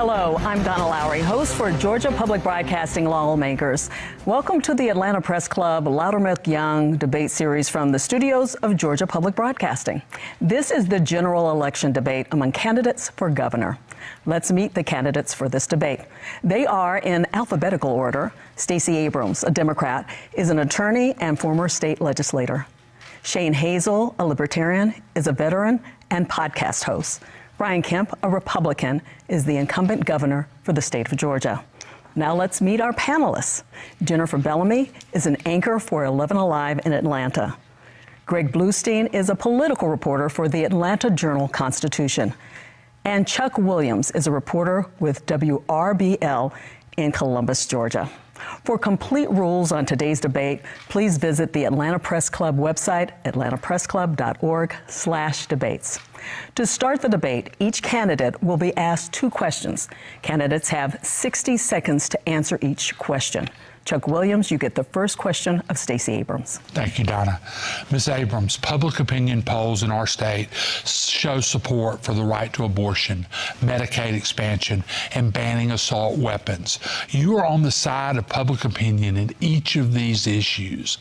Hello, I'm Donna Lowry, host for Georgia Public Broadcasting Lawmakers. Welcome to the Atlanta Press Club Loudermilk Young debate series from the studios of Georgia Public Broadcasting. This is the general election debate among candidates for governor. Let's meet the candidates for this debate. They are in alphabetical order. Stacey Abrams, a Democrat, is an attorney and former state legislator. Shane Hazel, a Libertarian, is a veteran and podcast host. Brian Kemp, a Republican, is the incumbent governor for the state of Georgia. Now let's meet our panelists. Jennifer Bellamy is an anchor for 11 Alive in Atlanta. Greg Bluestein is a political reporter for the Atlanta Journal-Constitution. And Chuck Williams is a reporter with WRBL in Columbus, Georgia. For complete rules on today's debate, please visit the Atlanta Press Club website, atlantapressclub.org/debates. To start the debate, each candidate will be asked 2 questions. Candidates have 60 seconds to answer each question. Chuck Williams, you get the first question of Stacey Abrams. Thank you, Donna. Ms. Abrams, public opinion polls in our state show support for the right to abortion, Medicaid expansion, and banning assault weapons. You are on the side of public opinion in each of these issues,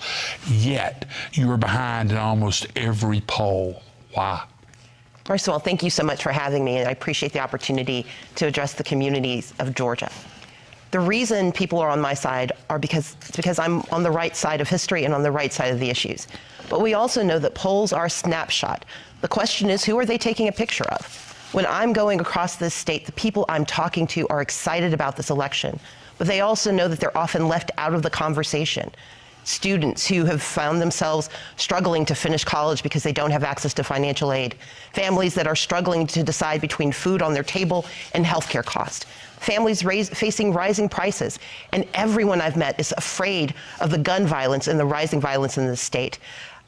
yet you are behind in almost every poll. Why? First of all, thank you so much for having me, and I appreciate the opportunity to address the communities of Georgia. The reason people are on my side are because I'm on the right side of history and on the right side of the issues. But we also know that polls are a snapshot. The question is, who are they taking a picture of? When I'm going across this state, the people I'm talking to are excited about this election, but they also know that they're often left out of the conversation. Students who have found themselves struggling to finish college because they don't have access to financial aid. Families that are struggling to decide between food on their table and healthcare costs. Families facing rising prices. And everyone I've met is afraid of the gun violence and the rising violence in this state.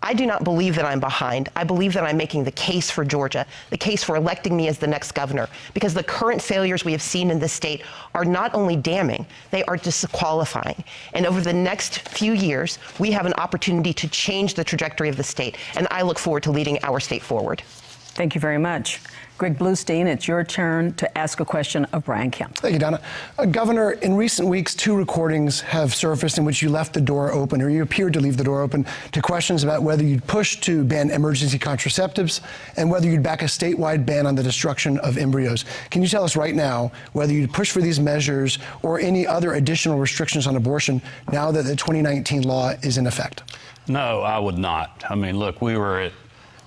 I do not believe that I'm behind. I believe that I'm making the case for Georgia, the case for electing me as the next governor, because the current failures we have seen in this state are not only damning, they are disqualifying. And over the next few years, we have an opportunity to change the trajectory of the state, and I look forward to leading our state forward. Thank you very much. Greg Bluestein, it's your turn to ask a question of Brian Kemp. Thank you, Donna. Governor, in recent weeks, 2 recordings have surfaced in which you left the door open, or you appeared to leave the door open, to questions about whether you'd push to ban emergency contraceptives and whether you'd back a statewide ban on the destruction of embryos. Can you tell us right now whether you'd push for these measures or any other additional restrictions on abortion now that the 2019 law is in effect? No, I would not. I mean, look, we were at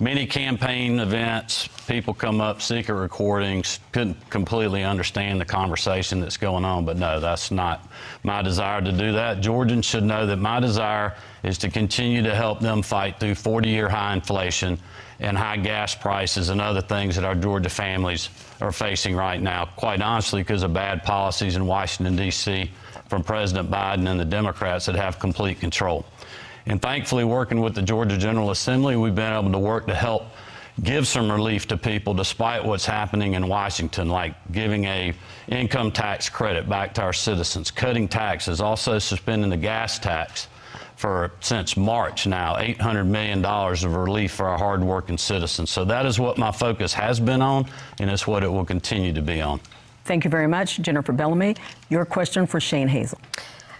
many campaign events, people come up, secret recordings, couldn't completely understand the conversation that's going on, but no, that's not my desire to do that. Georgians should know that my desire is to continue to help them fight through 40-year high inflation and high gas prices and other things that our Georgia families are facing right now, quite honestly, because of bad policies in Washington, D.C. from President Biden and the Democrats that have complete control. And thankfully, working with the Georgia General Assembly, we've been able to work to help give some relief to people despite what's happening in Washington, like giving a income tax credit back to our citizens, cutting taxes, also suspending the gas tax since March now, $800 million of relief for our hardworking citizens. So that is what my focus has been on, and it's what it will continue to be on. Thank you very much. Jennifer Bellamy, your question for Shane Hazel.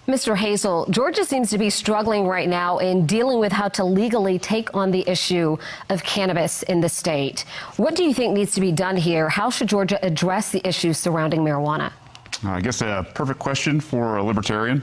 Mr. Hazel, Georgia seems to be struggling right now in dealing with how to legally take on the issue of cannabis in the state. What do you think needs to be done here? How should Georgia address the issues surrounding marijuana? I guess a perfect question for a libertarian.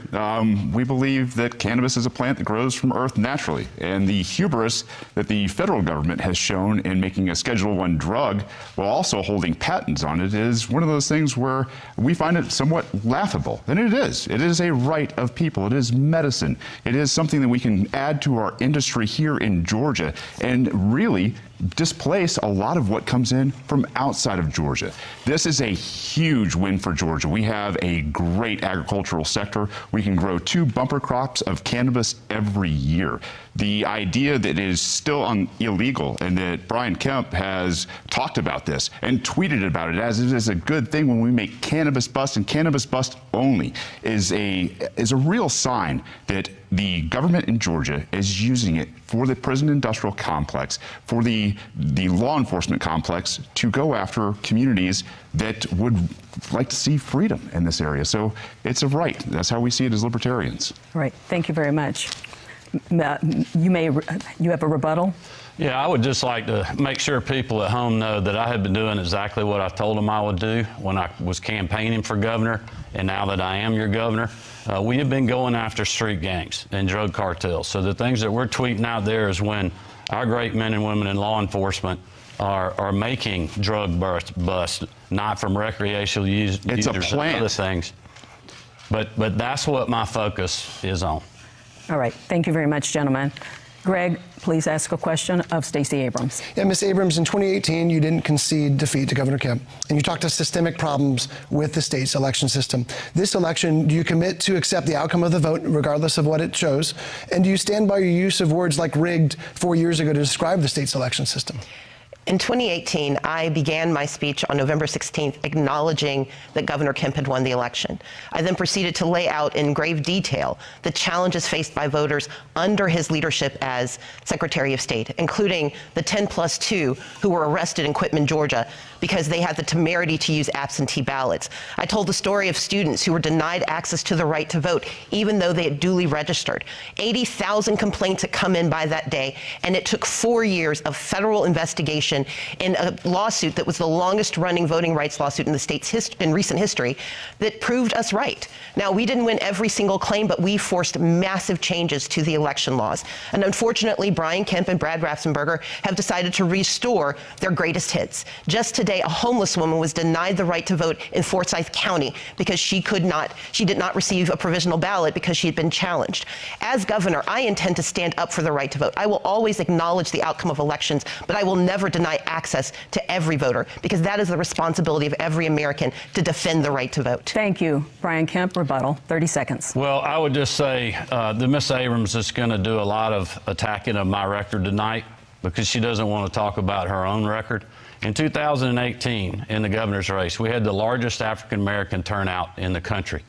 We believe that cannabis is a plant that grows from earth naturally, and the hubris that the federal government has shown in making a Schedule I drug while also holding patents on it is one of those things where we find it somewhat laughable. And it is. It is a right of people. It is medicine. It is something that we can add to our industry here in Georgia and really displace a lot of what comes in from outside of Georgia. This is a huge win for Georgia. We have a great agricultural sector. We can grow 2 bumper crops of cannabis every year. The idea that it is still illegal and that Brian Kemp has talked about this and tweeted about it as it is a good thing when we make cannabis bust and cannabis bust only is a real sign that the government in Georgia is using it for the prison industrial complex, for the law enforcement complex, to go after communities that would like to see freedom in this area. So it's a right. That's how we see it as libertarians. All right. Thank you very much. You have a rebuttal? Yeah, I would just like to make sure people at home know that I have been doing exactly what I told them I would do when I was campaigning for governor, and now that I am your governor. We have been going after street gangs and drug cartels. So the things that we're tweeting out there is when our great men and women in law enforcement are making drug busts, not from recreational users and other things. But that's what my focus is on. All right. Thank you very much, gentlemen. Greg, please ask a question of Stacey Abrams. Yeah, Ms. Abrams, in 2018, you didn't concede defeat to Governor Kemp, and you talked to systemic problems with the state's election system. This election, do you commit to accept the outcome of the vote, regardless of what it shows? And do you stand by your use of words like rigged 4 years ago to describe the state's election system? In 2018, I began my speech on November 16th acknowledging that Governor Kemp had won the election. I then proceeded to lay out in grave detail the challenges faced by voters under his leadership as Secretary of State, including the 10+2 who were arrested in Quitman, Georgia, because they had the temerity to use absentee ballots. I told the story of students who were denied access to the right to vote, even though they had duly registered. 80,000 complaints had come in by that day, and it took 4 years of federal investigation in a lawsuit that was the longest running voting rights lawsuit in the state's in recent history that proved us right. Now, we didn't win every single claim, but we forced massive changes to the election laws. And unfortunately, Brian Kemp and Brad Raffensperger have decided to restore their greatest hits. Just today, a homeless woman was denied the right to vote in Forsyth County because she did not receive a provisional ballot because she had been challenged. As governor, I intend to stand up for the right to vote. I will always acknowledge the outcome of elections, but I will never deny access to every voter, because that is the responsibility of every American to defend the right to vote. Thank you. Brian Kemp, rebuttal, 30 seconds. Well, I would just say that Ms. Abrams is going to do a lot of attacking of my record tonight because she doesn't want to talk about her own record. In 2018, in the governor's race, we had the largest African-American turnout in the country.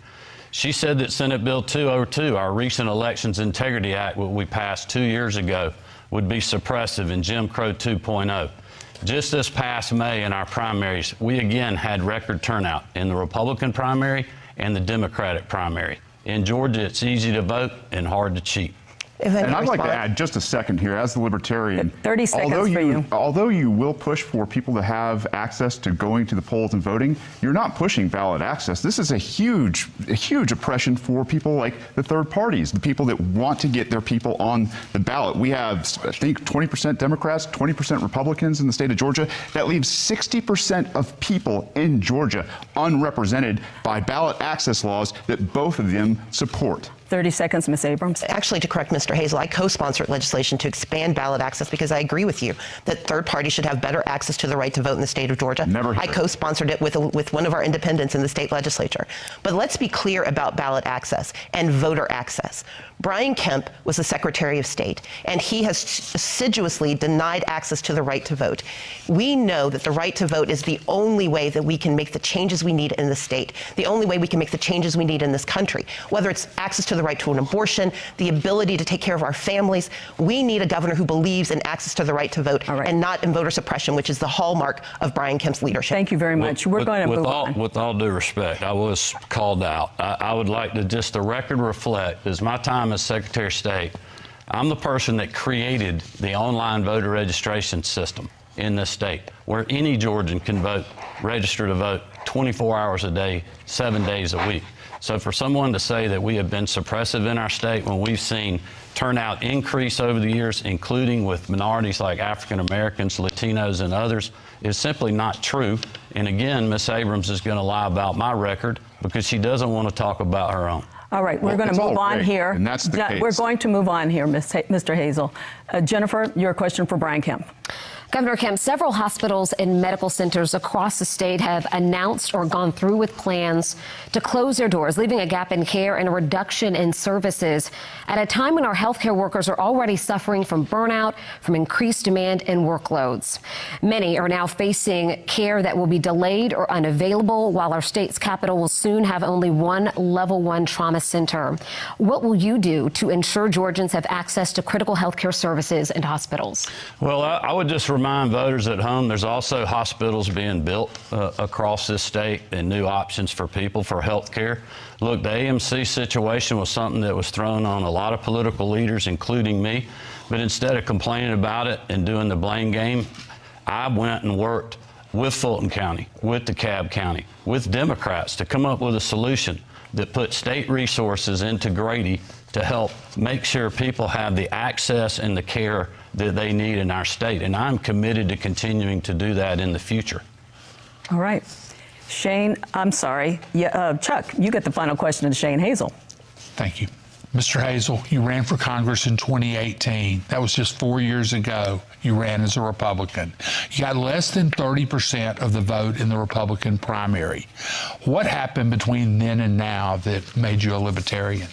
She said that Senate Bill 202, our recent Elections Integrity Act, what we passed 2 years ago, would be suppressive in Jim Crow 2.0. Just this past May in our primaries, we again had record turnout in the Republican primary and the Democratic primary. In Georgia, it's easy to vote and hard to cheat. And I'd like to add just a second here, as the libertarian. 30 seconds for you. Although you will push for people to have access to going to the polls and voting, you're not pushing ballot access. This is a huge oppression for people like the third parties, the people that want to get their people on the ballot. We have, I think, 20% Democrats, 20% Republicans in the state of Georgia. That leaves 60% of people in Georgia unrepresented by ballot access laws that both of them support. 30 seconds, Ms. Abrams. Actually, to correct Mr. Hazel, I co-sponsored legislation to expand ballot access because I agree with you that third parties should have better access to the right to vote in the state of Georgia. I co-sponsored it with one of our independents in the state legislature. But let's be clear about ballot access and voter access. Brian Kemp was the Secretary of State, and he has assiduously denied access to the right to vote. We know that the right to vote is the only way that we can make the changes we need in the state, the only way we can make the changes we need in this country, whether it's access to the right to an abortion, the ability to take care of our families. We need a governor who believes in access to the right to vote and not in voter suppression, which is the hallmark of Brian Kemp's leadership. Thank you very much. We're going to move on. With all due respect, I was called out. I would like to just the record reflect, as my time as Secretary of State, I'm the person that created the online voter registration system in this state, where any Georgian can vote, register to vote 24 hours a day, 7 days a week. So for someone to say that we have been suppressive in our state when we've seen turnout increase over the years, including with minorities like African Americans, Latinos, and others, is simply not true. And again, Ms. Abrams is going to lie about my record because she doesn't want to talk about her own. All right, we're going to move on here. And that's the case. We're going to move on here, Mr. Hazel. Jennifer, your question for Brian Kemp. Governor Kemp, several hospitals and medical centers across the state have announced or gone through with plans to close their doors, leaving a gap in care and a reduction in services at a time when our healthcare workers are already suffering from burnout, from increased demand and workloads. Many are now facing care that will be delayed or unavailable, while our state's capital will soon have only one level 1 trauma center. What will you do to ensure Georgians have access to critical healthcare services and hospitals? Well, I would just remind voters at home there's also hospitals being built across this state and new options for people for health care. Look, the AMC situation was something that was thrown on a lot of political leaders, including me. But instead of complaining about it and doing the blame game, I went and worked with Fulton County, with DeKalb County, with Democrats to come up with a solution that put state resources into Grady to help make sure people have the access and the care that they need in our state. And I'm committed to continuing to do that in the future. All right. Shane, I'm sorry. Chuck, you get the final question to Shane Hazel. Thank you. Mr. Hazel, you ran for Congress in 2018. That was just 4 years ago. You ran as a Republican. You got less than 30% of the vote in the Republican primary. What happened between then and now that made you a libertarian?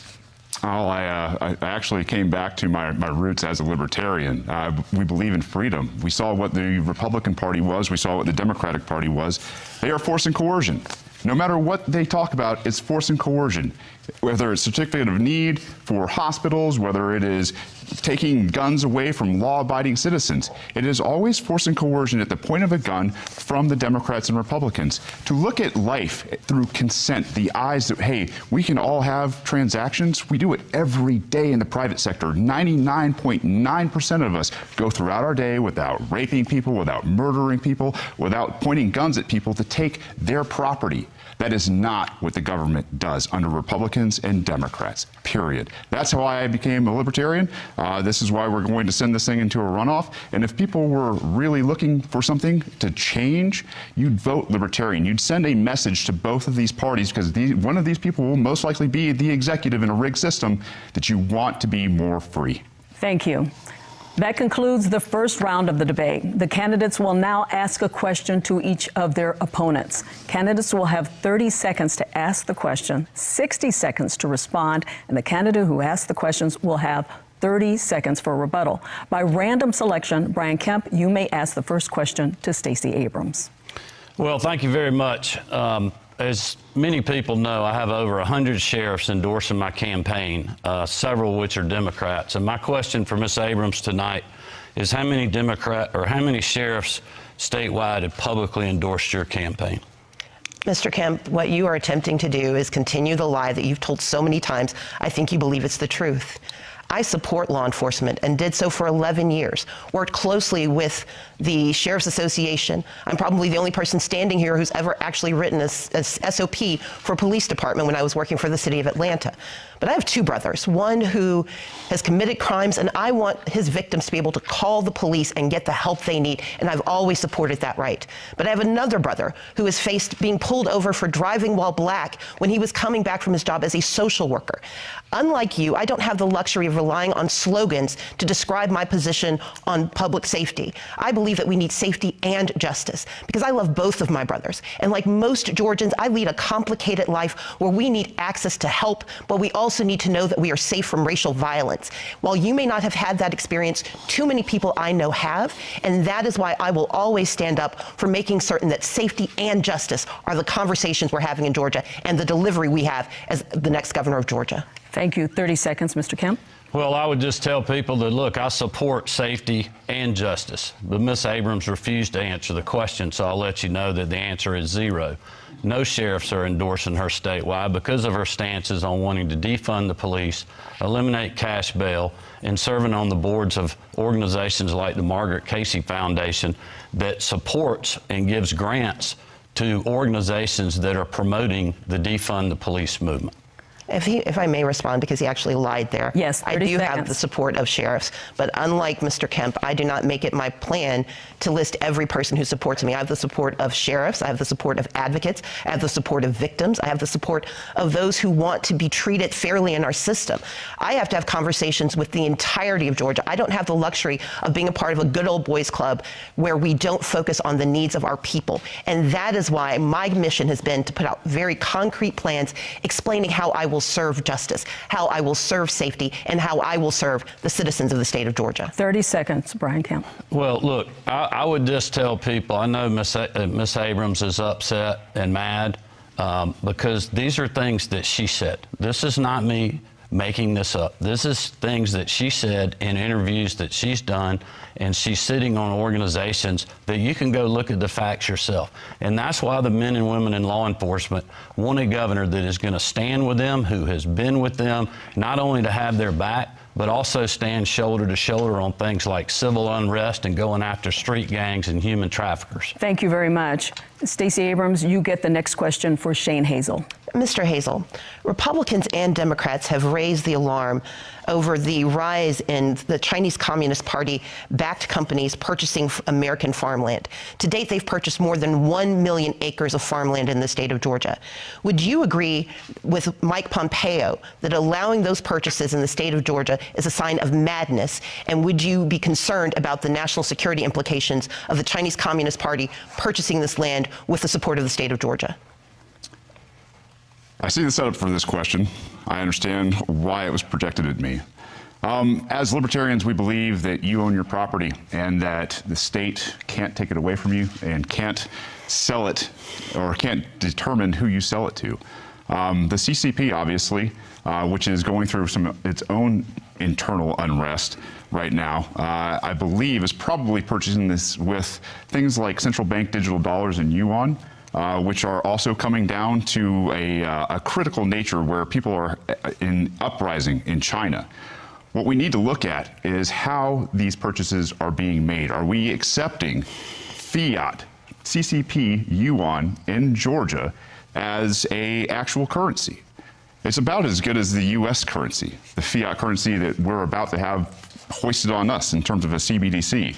Oh, I actually came back to my roots as a libertarian. We believe in freedom. We saw what the Republican Party was. We saw what the Democratic Party was. They are force and coercion. No matter what they talk about, it's force and coercion. Whether it's certificate of need for hospitals, whether it is taking guns away from law-abiding citizens, it is always force and coercion at the point of a gun from the Democrats and Republicans. To look at life through consent, the eyes that, hey, we can all have transactions. We do it every day in the private sector. 99.9% of us go throughout our day without raping people, without murdering people, without pointing guns at people to take their property. That is not what the government does under Republicans and Democrats, period. That's how I became a libertarian. This is why we're going to send this thing into a runoff. And if people were really looking for something to change, you'd vote libertarian. You'd send a message to both of these parties, because one of these people will most likely be the executive in a rigged system, that you want to be more free. Thank you. That concludes the first round of the debate. The candidates will now ask a question to each of their opponents. Candidates will have 30 seconds to ask the question, 60 seconds to respond, and the candidate who asks the questions will have 30 seconds for rebuttal. By random selection, Brian Kemp, you may ask the first question to Stacey Abrams. Well, thank you very much. As many people know, I have over 100 sheriffs endorsing my campaign, several of which are Democrats. And my question for Ms. Abrams tonight is how many sheriffs statewide have publicly endorsed your campaign? Mr. Kemp, what you are attempting to do is continue the lie that you've told so many times. I think you believe it's the truth. I support law enforcement and did so for 11 years, worked closely with the Sheriff's Association. I'm probably the only person standing here who's ever actually written a SOP for a police department when I was working for the city of Atlanta. But I have two brothers, one who has committed crimes, and I want his victims to be able to call the police and get the help they need, and I've always supported that right. But I have another brother who has faced being pulled over for driving while black when he was coming back from his job as a social worker. Unlike you, I don't have the luxury of relying on slogans to describe my position on public safety. I believe that we need safety and justice because I love both of my brothers. And like most Georgians, I lead a complicated life where we need access to help, but we also need to know that we are safe from racial violence. While you may not have had that experience, too many people I know have, and that is why I will always stand up for making certain that safety and justice are the conversations we're having in Georgia and the delivery we have as the next governor of Georgia. Thank you. 30 seconds, Mr. Kemp. Well, I would just tell people that, look, I support safety and justice, but Ms. Abrams refused to answer the question, so I'll let you know that the answer is 0. No sheriffs are endorsing her statewide because of her stances on wanting to defund the police, eliminate cash bail, and serving on the boards of organizations like the Margaret Casey Foundation that supports and gives grants to organizations that are promoting the defund the police movement. If I may respond, because he actually lied there. Yes, 30 I do have seconds. the support of sheriffs, but unlike Mr. Kemp, I do not make it my plan to list every person who supports me. I have the support of sheriffs, I have the support of advocates, I have the support of victims, I have the support of those who want to be treated fairly in our system. I have to have conversations with the entirety of Georgia. I don't have the luxury of being a part of a good old boys club where we don't focus on the needs of our people. And that is why my mission has been to put out very concrete plans explaining how I will serve justice, how I will serve safety, and how I will serve the citizens of the state of Georgia. 30 seconds, Brian Kemp. Well, look, I would just tell people, I know Miss Abrams is upset and mad because these are things that she said. This is not me making this up. This is things that she said in interviews that she's done, and she's sitting on organizations that you can go look at the facts yourself. And that's why the men and women in law enforcement want a governor that is going to stand with them, who has been with them, not only to have their back, but also stand shoulder to shoulder on things like civil unrest and going after street gangs and human traffickers. Thank you very much. Stacey Abrams, you get the next question for Shane Hazel. Mr. Hazel, Republicans and Democrats have raised the alarm over the rise in the Chinese Communist Party-backed companies purchasing American farmland. To date, they've purchased more than 1 million acres of farmland in the state of Georgia. Would you agree with Mike Pompeo that allowing those purchases in the state of Georgia is a sign of madness? And would you be concerned about the national security implications of the Chinese Communist Party purchasing this land with the support of the state of Georgia? I see the setup for this question. I understand why it was projected at me. As libertarians, we believe that you own your property and that the state can't take it away from you and can't sell it or can't determine who you sell it to. The CCP, obviously, which is going through its own internal unrest right now, I believe is probably purchasing this with things like central bank digital dollars and yuan, which are also coming down to a critical nature where people are in uprising in China. What we need to look at is how these purchases are being made. Are we accepting fiat, CCP yuan in Georgia as an actual currency? It's about as good as the U.S. currency, the fiat currency that we're about to have hoisted on us in terms of a CBDC.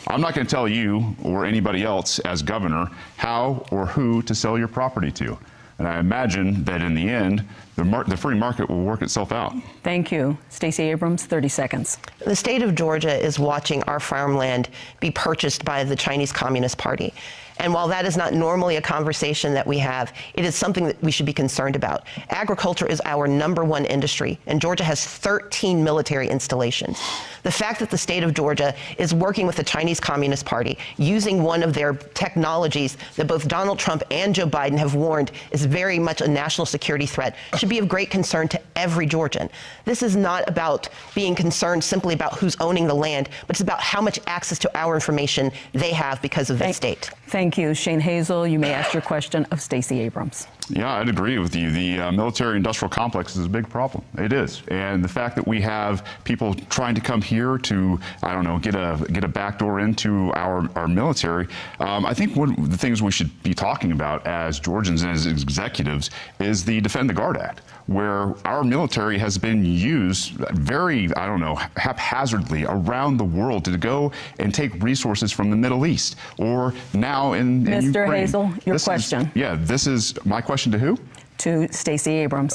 I'm not going to tell you or anybody else as governor how or who to sell your property to. And I imagine that in the end, the free market will work itself out. Thank you. Stacey Abrams, 30 seconds. The state of Georgia is watching our farmland be purchased by the Chinese Communist Party. And while that is not normally a conversation that we have, it is something that we should be concerned about. Agriculture is our #1 industry, and Georgia has 13 military installations. The fact that the state of Georgia is working with the Chinese Communist Party, using one of their technologies that both Donald Trump and Joe Biden have warned is very much a national security threat, should be of great concern to every Georgian. This is not about being concerned simply about who's owning the land, but it's about how much access to our information they have because of that state. Thank you. Shane Hazel, you may ask your question of Stacey Abrams. Yeah, I'd agree with you. The military-industrial complex is a big problem. It is. And the fact that we have people trying to come here to, I don't know, get a backdoor into our military, I think one of the things we should be talking about as Georgians and as executives is the Defend the Guard Act, where our military has been used very, I don't know, haphazardly around the world to go and take resources from the Middle East, or now in Ukraine. Mr. Hazel, your question. This is my question to who? To Stacey Abrams.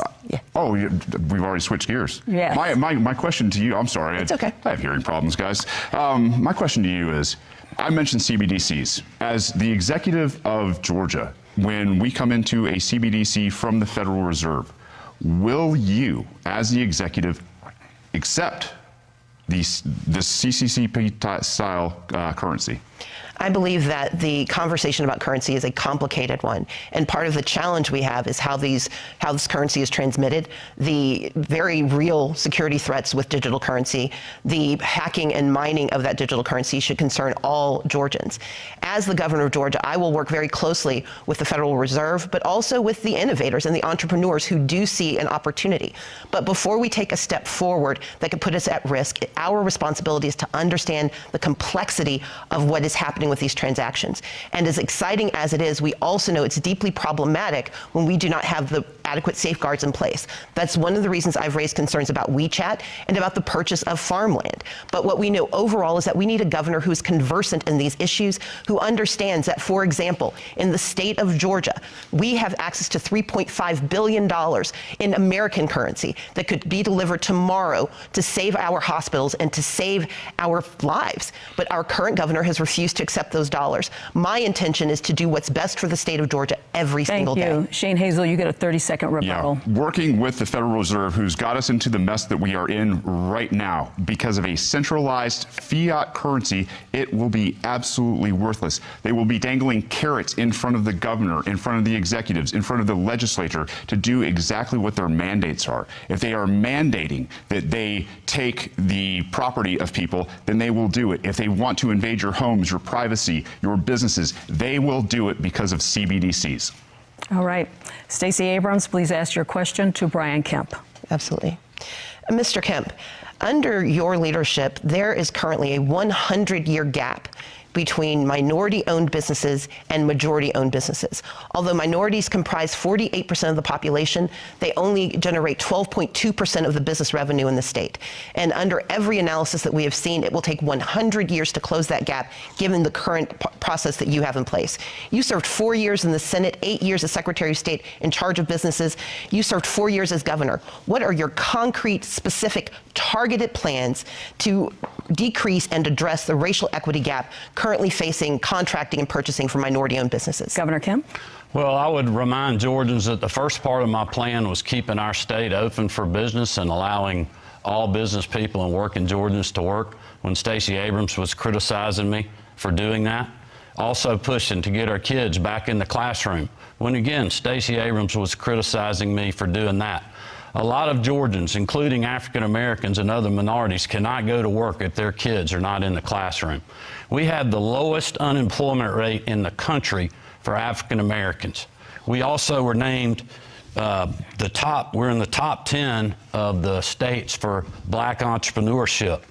Oh, we've already switched gears. Yes. My question to you, I'm sorry. It's okay. I have hearing problems, guys. My question to you is, I mentioned CBDCs. As the executive of Georgia, when we come into a CBDC from the Federal Reserve, will you, as the executive, accept the CCCP-style currency? I believe that the conversation about currency is a complicated one, and part of the challenge we have is how this currency is transmitted, the very real security threats with digital currency, the hacking and mining of that digital currency should concern all Georgians. As the governor of Georgia, I will work very closely with the Federal Reserve, but also with the innovators and the entrepreneurs who do see an opportunity. But before we take a step forward that could put us at risk, our responsibility is to understand the complexity of what is happening with these transactions. And as exciting as it is, we also know it's deeply problematic when we do not have the adequate safeguards in place. That's one of the reasons I've raised concerns about WeChat and about the purchase of farmland. But what we know overall is that we need a governor who's conversant in these issues, who understands that, for example, in the state of Georgia, we have access to $3.5 billion in American currency that could be delivered tomorrow to save our hospitals and to save our lives. But our current governor has refused to accept those dollars. My intention is to do what's best for the state of Georgia every single day. Thank you. Shane Hazel, you get a 30-second rebuttal. Yeah, working with the Federal Reserve, who's got us into the mess that we are in right now because of a centralized fiat currency, it will be absolutely worthless. They will be dangling carrots in front of the governor, in front of the executives, in front of the legislature to do exactly what their mandates are. If they are mandating that they take the property of people, then they will do it. If they want to invade your homes, your privacy, your businesses, they will do it because of CBDCs. All right. Stacey Abrams, please ask your question to Brian Kemp. Absolutely. Mr. Kemp, under your leadership, there is currently a 100-year gap between minority-owned businesses and majority-owned businesses. Although minorities comprise 48% of the population, they only generate 12.2% of the business revenue in the state. And under every analysis that we have seen, it will take 100 years to close that gap, given the current process that you have in place. You served 4 years in the Senate, 8 years as Secretary of State in charge of businesses. You served 4 years as governor. What are your concrete, specific, targeted plans to decrease and address the racial equity gap currently facing contracting and purchasing for minority-owned businesses? Governor Kemp? Well, I would remind Georgians that the first part of my plan was keeping our state open for business and allowing all business people and working Georgians to work when Stacey Abrams was criticizing me for doing that. Also pushing to get our kids back in the classroom when, again, Stacey Abrams was criticizing me for doing that. A lot of Georgians, including African Americans and other minorities, cannot go to work if their kids are not in the classroom. We have the lowest unemployment rate in the country for African Americans. We also were named we're in the top 10 of the states for black entrepreneurship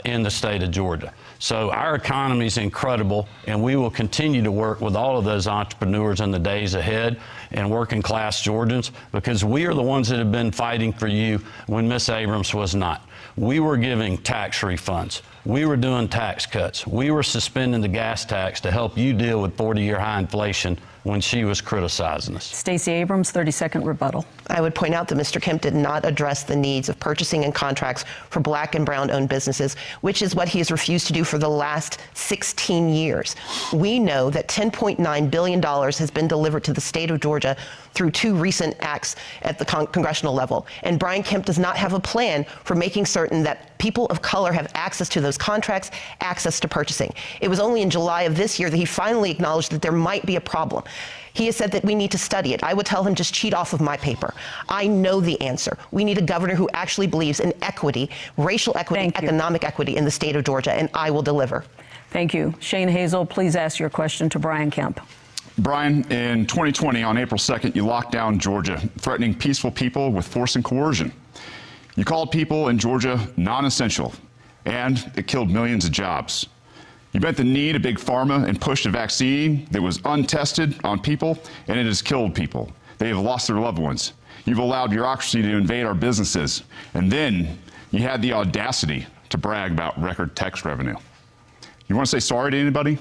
in the state of Georgia. So our economy is incredible, and we will continue to work with all of those entrepreneurs in the days ahead and working class Georgians, because we are the ones that have been fighting for you when Miss Abrams was not. We were giving tax refunds. We were doing tax cuts. We were suspending the gas tax to help you deal with 40-year high inflation when she was criticizing us. Stacey Abrams, 30-second rebuttal. I would point out that Mr. Kemp did not address the needs of purchasing and contracts for black and brown-owned businesses, which is what he has refused to do for the last 16 years. We know that $10.9 billion has been delivered to the state of Georgia through 2 recent acts at the congressional level. And Brian Kemp does not have a plan for making certain that people of color have access to those contracts, access to purchasing. It was only in July of this year that he finally acknowledged that there might be a problem. He has said that we need to study it. I would tell him, just cheat off of my paper. I know the answer. We need a governor who actually believes in equity, racial equity, economic equity in the state of Georgia, and I will deliver. Thank you. Shane Hazel, please ask your question to Brian Kemp. Brian, in 2020, on April 2nd, you locked down Georgia, threatening peaceful people with force and coercion. You called people in Georgia non-essential, and it killed millions of jobs. You bent the knee to Big Pharma and pushed a vaccine that was untested on people, and it has killed people. They have lost their loved ones. You've allowed bureaucracy to invade our businesses, and then you had the audacity to brag about record tax revenue. You want to say sorry to anybody?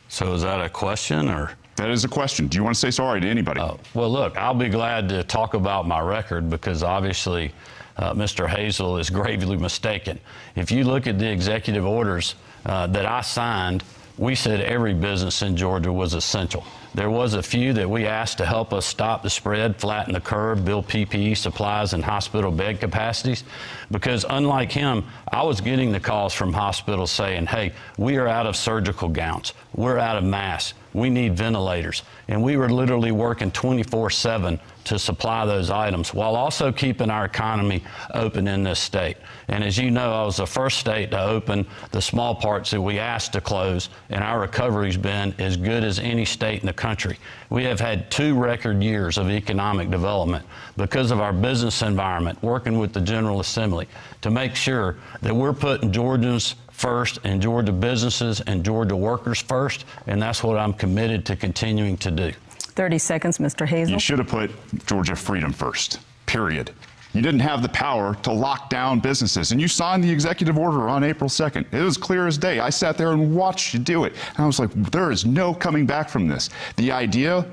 So is that a question, or? That is a question. Do you want to say sorry to anybody? Well, look, I'll be glad to talk about my record, because obviously Mr. Hazel is gravely mistaken. If you look at the executive orders that I signed, we said every business in Georgia was essential. There was a few that we asked to help us stop the spread, flatten the curve, build PPE supplies and hospital bed capacities, because unlike him, I was getting the calls from hospitals saying, hey, we are out of surgical gowns, we're out of masks, we need ventilators. And we were literally working 24/7 to supply those items while also keeping our economy open in this state. And as you know, I was the first state to open the small parts that we asked to close, and our recovery's been as good as any state in the country. We have had 2 record years of economic development because of our business environment, working with the General Assembly to make sure that we're putting Georgians first and Georgia businesses and Georgia workers first, and that's what I'm committed to continuing to do. 30 seconds, Mr. Hazel. You should have put Georgia freedom first, period. You didn't have the power to lock down businesses, and you signed the executive order on April 2nd. It was clear as day. I sat there and watched you do it, and I was like, there is no coming back from this. The idea,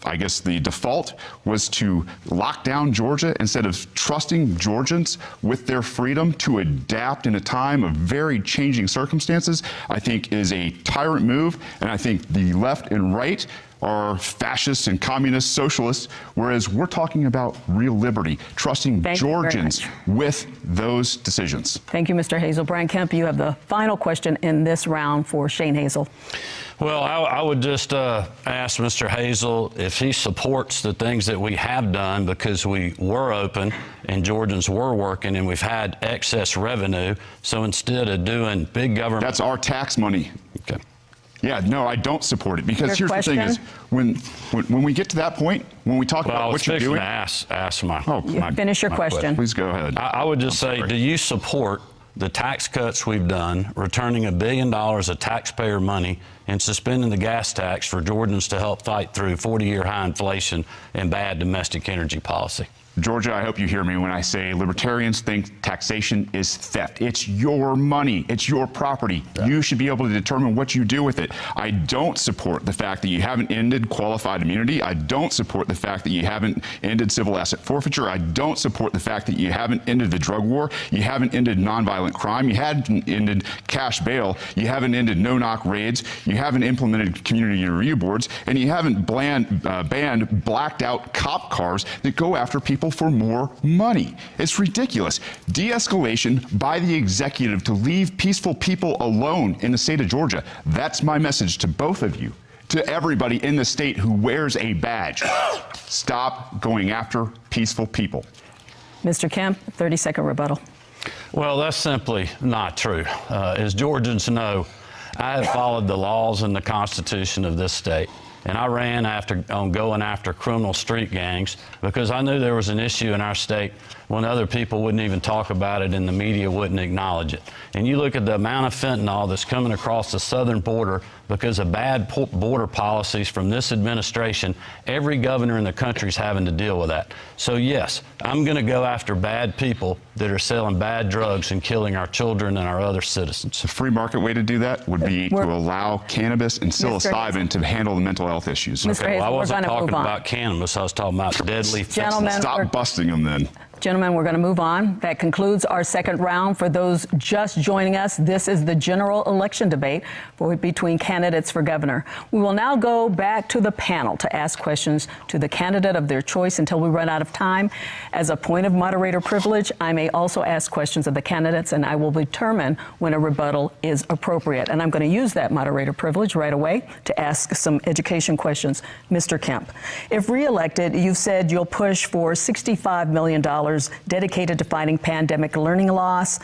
I guess the default was to lock down Georgia instead of trusting Georgians with their freedom to adapt in a time of very changing circumstances, I think is a tyrant move, and I think the left and right are fascists and communist socialists, whereas we're talking about real liberty, trusting Georgians with those decisions. Thank you, Mr. Hazel. Brian Kemp, you have the final question in this round for Shane Hazel. Well, I would just ask Mr. Hazel if he supports the things that we have done because we were open and Georgians were working and we've had excess revenue. So instead of doing big government... That's our tax money. Okay. Yeah, no, I don't support it because Your here's the thing is when we get to that point, when we talk about what you're doing. Ask my finish your question. Please go ahead. I would just say, do you support the tax cuts we've done, returning $1 billion of taxpayer money and suspending the gas tax for Georgians to help fight through 40-year high inflation and bad domestic energy policy? Georgia, I hope you hear me when I say libertarians think taxation is theft. It's your money. It's your property. Yeah. You should be able to determine what you do with it. I don't support the fact that you haven't ended qualified immunity. I don't support the fact that you haven't ended civil asset forfeiture. I don't support the fact that you haven't ended the drug war. You haven't ended nonviolent crime. You haven't ended cash bail. You haven't ended no-knock raids. You haven't implemented community review boards. And you haven't banned blacked-out cop cars that go after people for more money. It's ridiculous. De-escalation by the executive to leave peaceful people alone in the state of Georgia. That's my message to both of you, to everybody in the state who wears a badge. Stop going after peaceful people. Mr. Kemp, 30-second rebuttal. Well, that's simply not true. As Georgians know, I have followed the laws and the Constitution of this state. And I ran on going after criminal street gangs because I knew there was an issue in our state when other people wouldn't even talk about it and the media wouldn't acknowledge it. And you look at the amount of fentanyl that's coming across the southern border because of bad border policies from this administration. Every governor in the country is having to deal with that. So yes, I'm going to go after bad people that are selling bad drugs and killing our children and our other citizens. The free market way to do that would be to allow cannabis and psilocybin to handle the mental health issues. Okay, well, I wasn't talking about cannabis. I was talking about deadly fentanyl. Stop busting them then. Gentlemen, we're going to move on. That concludes our second round. For those just joining us, this is the general election debate between candidates for governor. We will now go back to the panel to ask questions to the candidate of their choice until we run out of time. As a point of moderator privilege, I may also ask questions of the candidates, and I will determine when a rebuttal is appropriate. And I'm going to use that moderator privilege right away to ask some education questions. Mr. Kemp, if reelected, you've said you'll push for $65 million dedicated to fighting pandemic learning loss,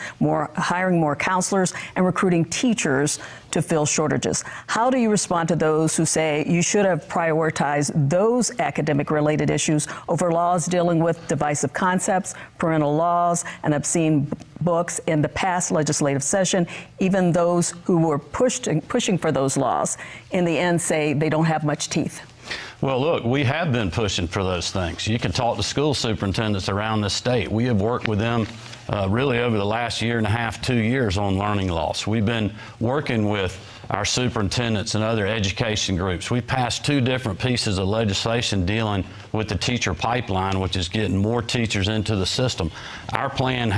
hiring more counselors, and recruiting teachers to fill shortages. How do you respond to those who say you should have prioritized those academic-related issues over laws dealing with divisive concepts, parental laws, and obscene books in the past legislative session? Even those who were pushing for those laws in the end say they don't have much teeth. Well, look, we have been pushing for those things. You can talk to school superintendents around the state. We have worked with them really over the last year and a half, 2 years on learning loss. We've been working with our superintendents and other education groups. We passed 2 different pieces of legislation dealing with the teacher pipeline, which is getting more teachers into the system. Our plan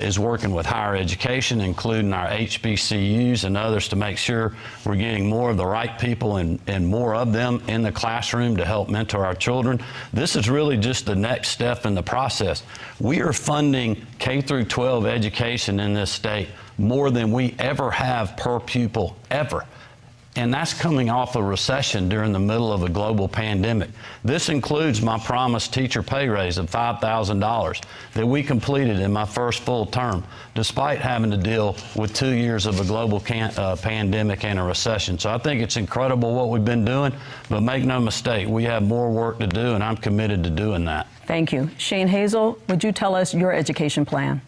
is working with higher education, including our HBCUs and others, to make sure we're getting more of the right people and more of them in the classroom to help mentor our children. This is really just the next step in the process. We are funding K through 12 education in this state more than we ever have per pupil, ever. And that's coming off a recession during the middle of a global pandemic. This includes my promised teacher pay raise of $5,000 that we completed in my first full term, despite having to deal with 2 years of a global pandemic and a recession. So I think it's incredible what we've been doing, but make no mistake, we have more work to do, and I'm committed to doing that. Thank you. Shane Hazel, would you tell us your education plan?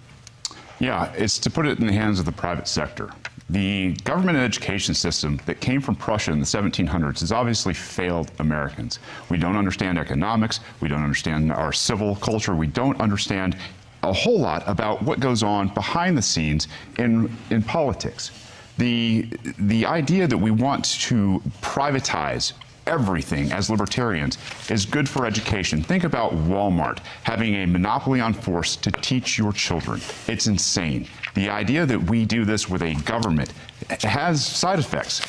Yeah, it's to put it in the hands of the private sector. The government and education system that came from Prussia in the 1700s has obviously failed Americans. We don't understand economics. We don't understand our civil culture. We don't understand a whole lot about what goes on behind the scenes in politics. The idea that we want to privatize everything as libertarians is good for education. Think about Walmart having a monopoly on force to teach your children. It's insane. The idea that we do this with a government has side effects.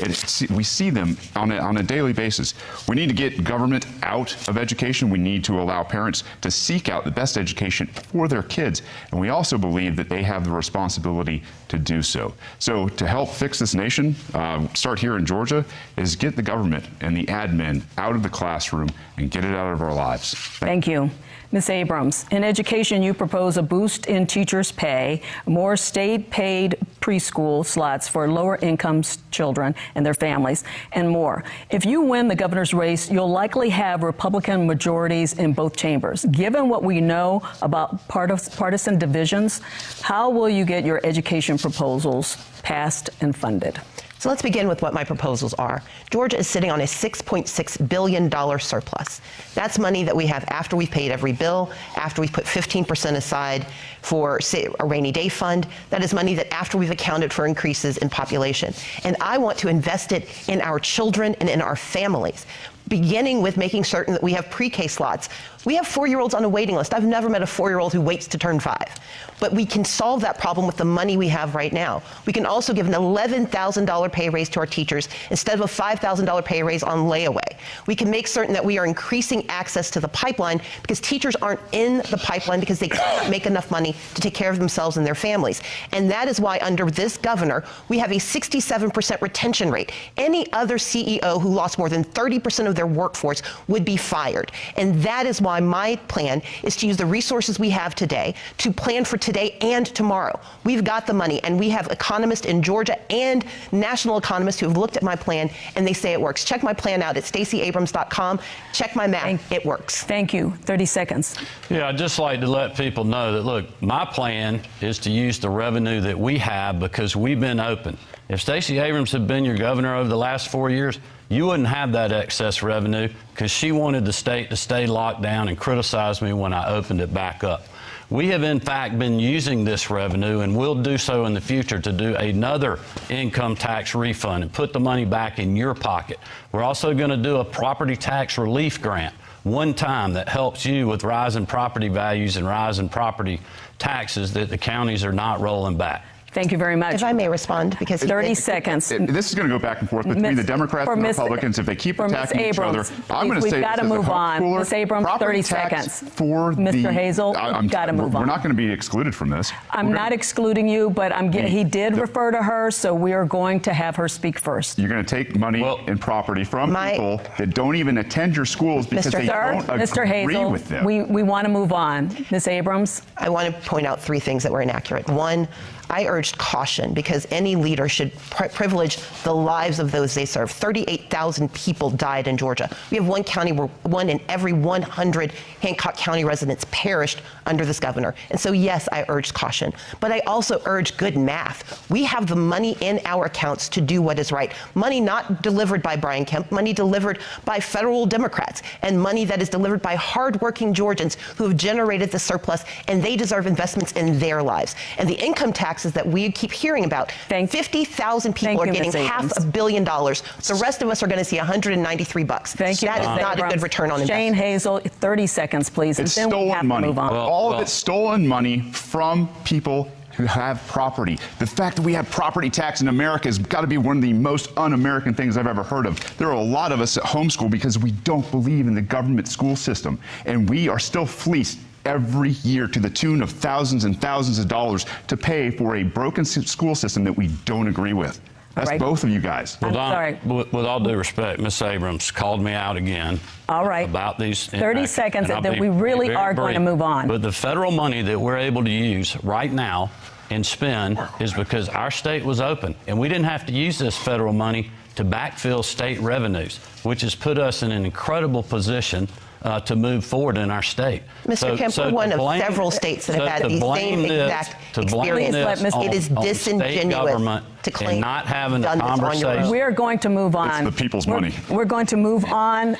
We see them on a daily basis. We need to get government out of education. We need to allow parents to seek out the best education for their kids. And we also believe that they have the responsibility to do so. So to help fix this nation, start here in Georgia, is get the government and the admin out of the classroom and get it out of our lives. Thank you. Ms. Abrams, in education, you propose a boost in teachers' pay, more state-paid preschool slots for lower-income children and their families, and more. If you win the governor's race, you'll likely have Republican majorities in both chambers. Given what we know about partisan divisions, how will you get your education proposals passed and funded? So let's begin with what my proposals are. Georgia is sitting on a $6.6 billion surplus. That's money that we have after we've paid every bill, after we've put 15% aside for, say, a rainy day fund. That is money that after we've accounted for increases in population. And I want to invest it in our children and in our families, beginning with making certain that we have pre-K slots. We have 4-year-olds on a waiting list. I've never met a 4-year-old who waits to turn 5. But we can solve that problem with the money we have right now. We can also give an $11,000 pay raise to our teachers instead of a $5,000 pay raise on layaway. We can make certain that we are increasing access to the pipeline because teachers aren't in the pipeline because they can't make enough money to take care of themselves and their families. And that is why under this governor, we have a 67% retention rate. Any other CEO who lost more than 30% of their workforce would be fired. And that is why my plan is to use the resources we have today to plan for today and tomorrow. We've got the money, and we have economists in Georgia and national economists who have looked at my plan, and they say it works. Check my plan out at StaceyAbrams.com. Check my math. It works. Thank you. 30 seconds. Yeah, I'd just like to let people know that, look, my plan is to use the revenue that we have because we've been open. If Stacey Abrams had been your governor over the last 4 years, you wouldn't have that excess revenue because she wanted the state to stay locked down and criticize me when I opened it back up. We have, in fact, been using this revenue, and will do so in the future, to do another income tax refund and put the money back in your pocket. We're also going to do a property tax relief grant one time that helps you with rising property values and rising property taxes that the counties are not rolling back. Thank you very much. If I may respond, because 30 seconds. This is going to go back and forth between the Democrats and the Republicans. If they keep attacking each other, I'm going to say we've got to move on. Ms. Abrams, 30 seconds. For Mr. Hazel, you've got to move on. We're not going to be excluded from this. I'm not excluding you, but he did refer to her, so we are going to have her speak first. You're going to take money and property from people that don't even attend your schools because they don't agree with them. We want to move on. Ms. Abrams? I want to point out 3 things that were inaccurate. One, I urged caution because any leader should privilege the lives of those they serve. 38,000 people died in Georgia. We have one county where 1 in every 100 Hancock County residents perished under this governor. And so, yes, I urged caution. But I also urged good math. We have the money in our accounts to do what is right. Money not delivered by Brian Kemp, money delivered by federal Democrats, and money that is delivered by hardworking Georgians who have generated the surplus, and they deserve investments in their lives. And the income taxes that we keep hearing about, 50,000 people are getting $500 million. The rest of us are going to see $193. Thank you. That is not a good return on investment. Shane Hazel, 30 seconds, please. It's and then stolen we have money. To move on. All of it's stolen money from people who have property. The fact that we have property tax in America has got to be one of the most un-American things I've ever heard of. There are a lot of us at homeschool because we don't believe in the government school system, and we are still fleeced every year to the tune of thousands and thousands of dollars to pay for a broken school system that we don't agree with. That's both of you guys. I'm sorry. With all due respect, Ms. Abrams called me out again. All right. About these 30 seconds, and then we really are going to move on. But the federal money that we're able to use right now and spend is because our state was open, and we didn't have to use this federal money to backfill state revenues, which has put us in an incredible position to move forward in our state. Mr. Kemp, we're one of several states that have had the same exact experience. It is disingenuous. to claim and not having a done this on your own. conversation. We're going to move on. It's the people's money. We're going to move on,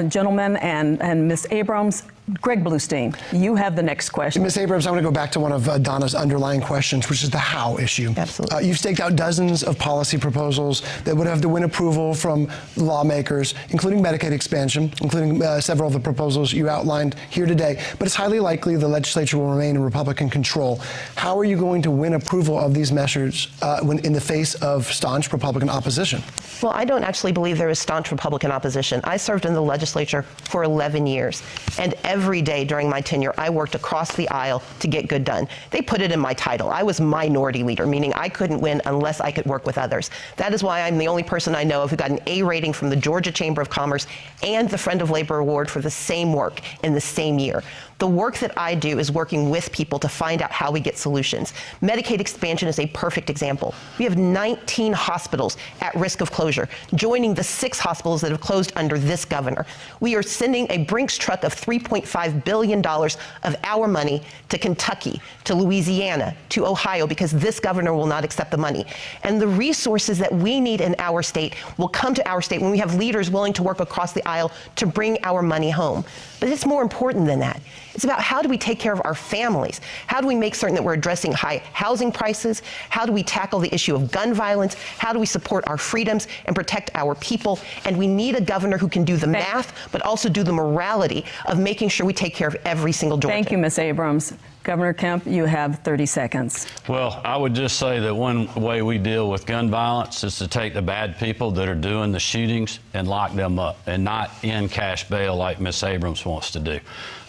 gentlemen, and Ms. Abrams. Greg Bluestein, you have the next question. Ms. Abrams, I want to go back to one of Donna's underlying questions, which is the how issue. Absolutely. You've staked out dozens of policy proposals that would have to win approval from lawmakers, including Medicaid expansion, including several of the proposals you outlined here today. But it's highly likely the legislature will remain in Republican control. How are you going to win approval of these measures when in the face of staunch Republican opposition? Well, I don't actually believe there is staunch Republican opposition. I served in the legislature for 11 years, and every day during my tenure, I worked across the aisle to get good done. They put it in my title. I was minority leader, meaning I couldn't win unless I could work with others. That is why I'm the only person I know of who got an A rating from the Georgia Chamber of Commerce and the Friend of Labor Award for the same work in the same year. The work that I do is working with people to find out how we get solutions. Medicaid expansion is a perfect example. We have 19 hospitals at risk of closure, joining the 6 hospitals that have closed under this governor. We are sending a Brinks truck of $3.5 billion of our money to Kentucky, to Louisiana, to Ohio, because this governor will not accept the money. And the resources that we need in our state will come to our state when we have leaders willing to work across the aisle to bring our money home. But it's more important than that. It's about how do we take care of our families? How do we make certain that we're addressing high housing prices? How do we tackle the issue of gun violence? How do we support our freedoms and protect our people? And we need a governor who can do the math, but also do the morality of making sure we take care of every single Georgian. Thank you, Ms. Abrams. Governor Kemp, you have 30 seconds. Well, I would just say that one way we deal with gun violence is to take the bad people that are doing the shootings and lock them up and not in cash bail like Ms. Abrams wants to do.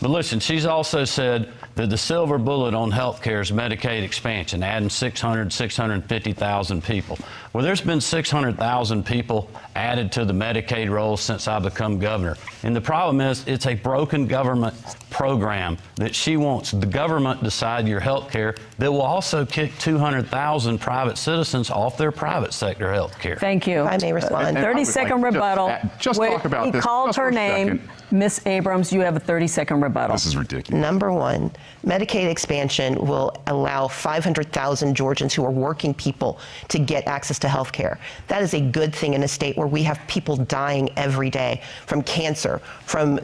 But listen, she's also said that the silver bullet on health care is Medicaid expansion, adding 650,000 people. Well, there's been 600,000 people added to the Medicaid rolls since I become governor. And the problem is it's a broken government program that she wants the government decide your health care that will also kick 200,000 private citizens off their private sector health care. Thank you. I may respond. 30-second rebuttal. Just talk about he this. called just her for a name. second. Ms. Abrams, you have a 30-second rebuttal. This is ridiculous. Number one, Medicaid expansion will allow 500,000 Georgians who are working people to get access to health care. That is a good thing in a state where we have people dying every day from cancer, from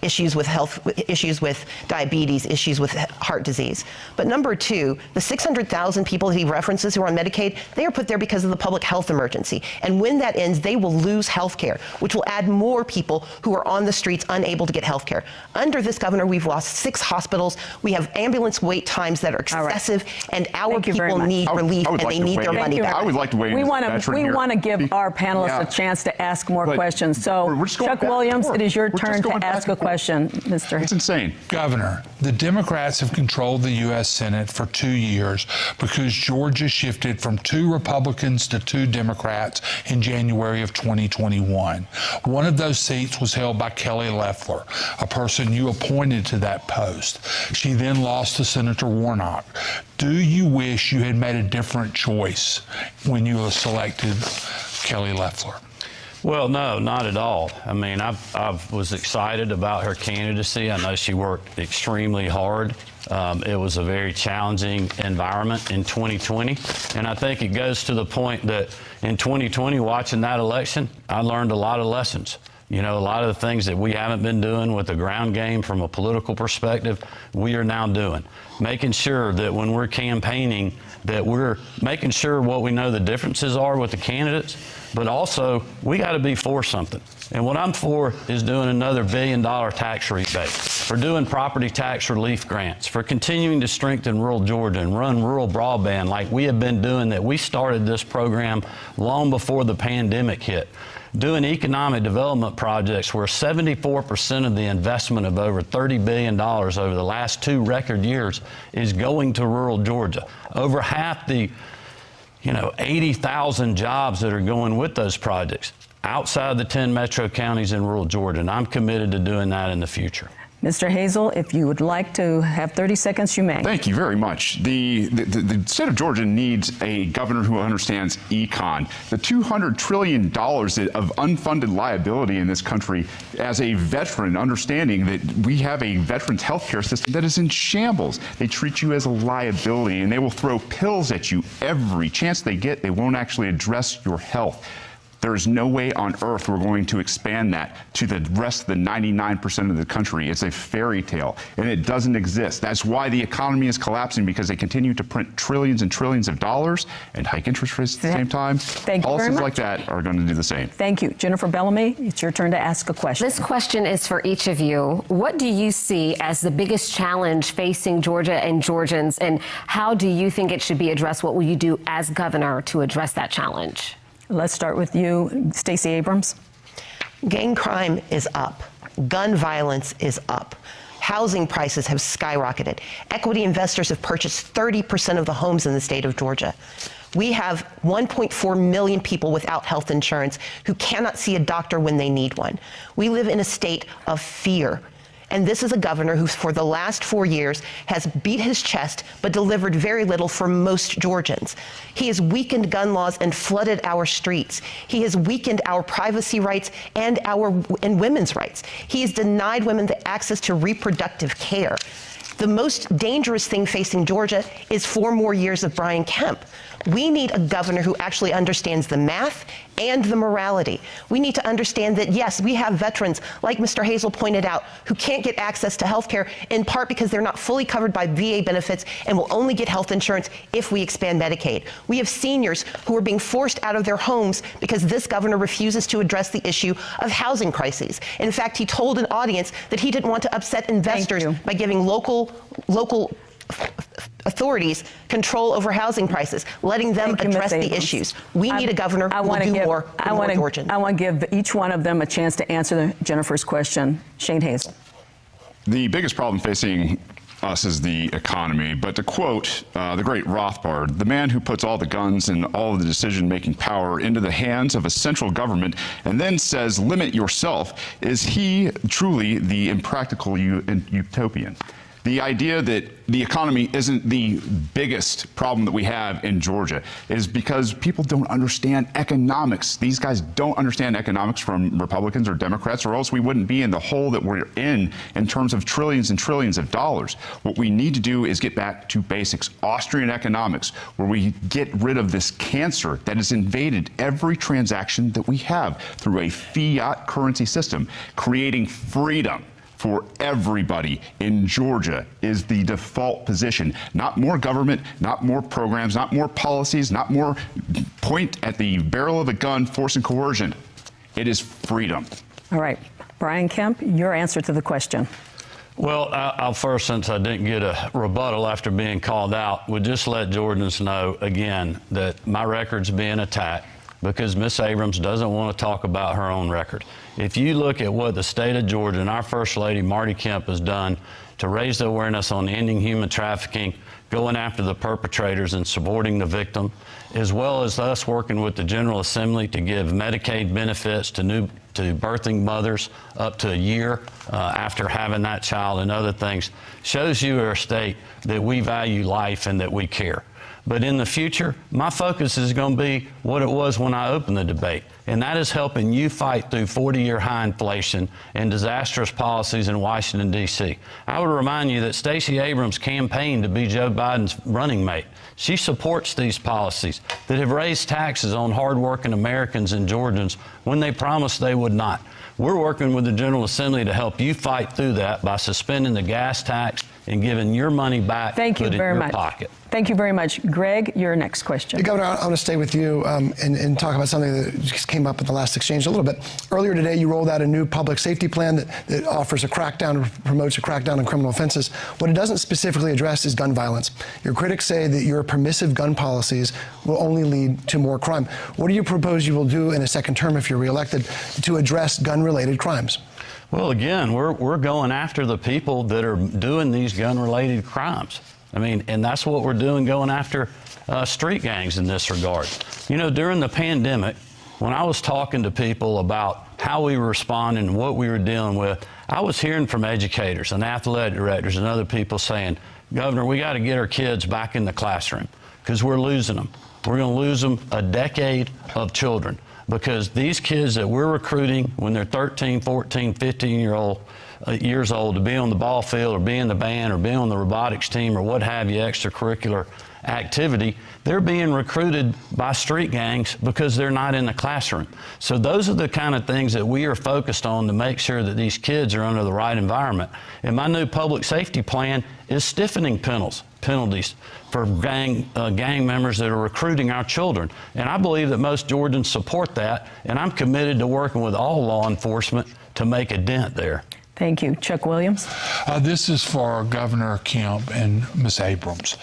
issues with health, issues with diabetes, issues with heart disease. But number two, the 600,000 people he references who are on Medicaid, they are put there because of the public health emergency. And when that ends, they will lose health care, which will add more people who are on the streets unable to get health care. Under this governor, we've lost 6 hospitals. We have ambulance wait times that are excessive, and our people need relief, and they need their money back. I would like to weigh in. We want to give our panelists a chance to ask more questions. So, Chuck Williams, it is your turn to ask a question, Mr. It's insane. Governor, the Democrats have controlled the U.S. Senate for 2 years because Georgia shifted from 2 Republicans to 2 Democrats in January of 2021. One of those seats was held by Kelly Loeffler, a person you appointed to that post. She then lost to Senator Warnock. Do you wish you had made a different choice when you selected Kelly Loeffler? Well, no, not at all. I mean, I was excited about her candidacy. I know she worked extremely hard. It was a very challenging environment in 2020. And I think it goes to the point that in 2020, watching that election, I learned a lot of lessons. You know, a lot of the things that we haven't been doing with the ground game from a political perspective, we are now doing. Making sure that when we're campaigning, that we're making sure what we know the differences are with the candidates, but also we got to be for something. And what I'm for is doing another $1 billion tax rebate, for doing property tax relief grants, for continuing to strengthen rural Georgia and run rural broadband like we have been doing, that we started this program long before the pandemic hit. Doing economic development projects where 74% of the investment of over $30 billion over the last 2 record years is going to rural Georgia. Over half the 80,000 jobs that are going with those projects outside the 10 metro counties in rural Georgia, and I'm committed to doing that in the future. Mr. Hazel, if you would like to have 30 seconds, you may. Thank you very much. The state of Georgia needs a governor who understands econ. The $200 trillion of unfunded liability in this country, as a veteran, understanding that we have a veterans health care system that is in shambles. They treat you as a liability, and they will throw pills at you every chance they get. They won't actually address your health. There is no way on earth we're going to expand that to the rest of the 99% of the country. It's a fairy tale, and it doesn't exist. That's why the economy is collapsing, because they continue to print trillions and trillions of dollars and hike interest rates at the same time. Thank you very Policies much. like that are going to do the same. Thank you. Jennifer Bellamy, it's your turn to ask a question. This question is for each of you. What do you see as the biggest challenge facing Georgia and Georgians, and how do you think it should be addressed? What will you do as governor to address that challenge? Let's start with you, Stacey Abrams. Gang crime is up. Gun violence is up. Housing prices have skyrocketed. Equity investors have purchased 30% of the homes in the state of Georgia. We have 1.4 million people without health insurance who cannot see a doctor when they need one. We live in a state of fear. And this is a governor who, for the last 4 years, has beat his chest but delivered very little for most Georgians. He has weakened gun laws and flooded our streets. He has weakened our privacy rights and women's rights. He has denied women the access to reproductive care. The most dangerous thing facing Georgia is 4 more years of Brian Kemp. We need a governor who actually understands the math and the morality. We need to understand that, yes, we have veterans, like Mr. Hazel pointed out, who can't get access to health care, in part because they're not fully covered by VA benefits and will only get health insurance if we expand Medicaid. We have seniors who are being forced out of their homes because this governor refuses to address the issue of housing crises. In fact, he told an audience that he didn't want to upset investors by giving local authorities control over housing prices, letting them address the issues. We need a governor who will do more for more Georgians. I want to give each one of them a chance to answer Jennifer's question. Shane Hazel. The biggest problem facing us is the economy, but to quote the great Rothbard, the man who puts all the guns and all of the decision-making power into the hands of a central government and then says, limit yourself, is he truly the impractical utopian? The idea that the economy isn't the biggest problem that we have in Georgia is because people don't understand economics. These guys don't understand economics, from Republicans or Democrats, or else we wouldn't be in the hole that we're in terms of trillions and trillions of dollars. What we need to do is get back to basics, Austrian economics, where we get rid of this cancer that has invaded every transaction that we have through a fiat currency system, creating freedom for everybody in Georgia is the default position. Not more government, not more programs, not more policies, not more point at the barrel of a gun, force and coercion. It is freedom. All right. Brian Kemp, your answer to the question. Well, I'll first, since I didn't get a rebuttal after being called out, would just let Georgians know again that my record's being attacked because Ms. Abrams doesn't want to talk about her own record. If you look at what the state of Georgia and our First Lady, Marty Kemp, has done to raise the awareness on ending human trafficking, going after the perpetrators and supporting the victim, as well as us working with the General Assembly to give Medicaid benefits to birthing mothers up to a year after having that child and other things, shows you our state that we value life and that we care. But in the future, my focus is going to be what it was when I opened the debate, and that is helping you fight through 40-year high inflation and disastrous policies in Washington, D.C. I would remind you that Stacey Abrams campaigned to be Joe Biden's running mate. She supports these policies that have raised taxes on hardworking Americans and Georgians when they promised they would not. We're working with the General Assembly to help you fight through that by suspending the gas tax and giving your money back in your pocket. Thank you very much. Greg, your next question. Governor, I want to stay with you and talk about something that just came up in the last exchange a little bit. Earlier today, you rolled out a new public safety plan that offers a crackdown, promotes a crackdown on criminal offenses. What it doesn't specifically address is gun violence. Your critics say that your permissive gun policies will only lead to more crime. What do you propose you will do in a second term if you're reelected to address gun-related crimes? Well, again, we're going after the people that are doing these gun-related crimes. I mean, and that's what we're doing, going after street gangs in this regard. You know, during the pandemic, when I was talking to people about how we were responding and what we were dealing with, I was hearing from educators and athletic directors and other people saying, Governor, we got to get our kids back in the classroom because we're losing them. We're going to lose them a decade of children because these kids that we're recruiting when they're 13, 14, 15 years old to be on the ball field or be in the band or be on the robotics team or what have you, extracurricular activity, they're being recruited by street gangs because they're not in the classroom. So those are the kind of things that we are focused on to make sure that these kids are under the right environment. And my new public safety plan is stiffening penalties for gang members that are recruiting our children. And I believe that most Georgians support that, and I'm committed to working with all law enforcement to make a dent there. Thank you. Chuck Williams. This is for Governor Kemp and Ms. Abrams.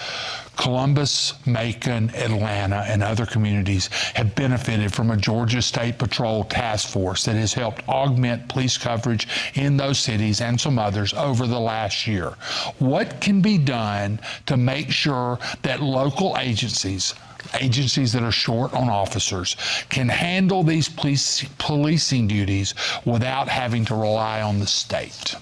Columbus, Macon, Atlanta, and other communities have benefited from a Georgia State Patrol task force that has helped augment police coverage in those cities and some others over the last year. What can be done to make sure that local agencies that are short on officers can handle these policing duties without having to rely on the state?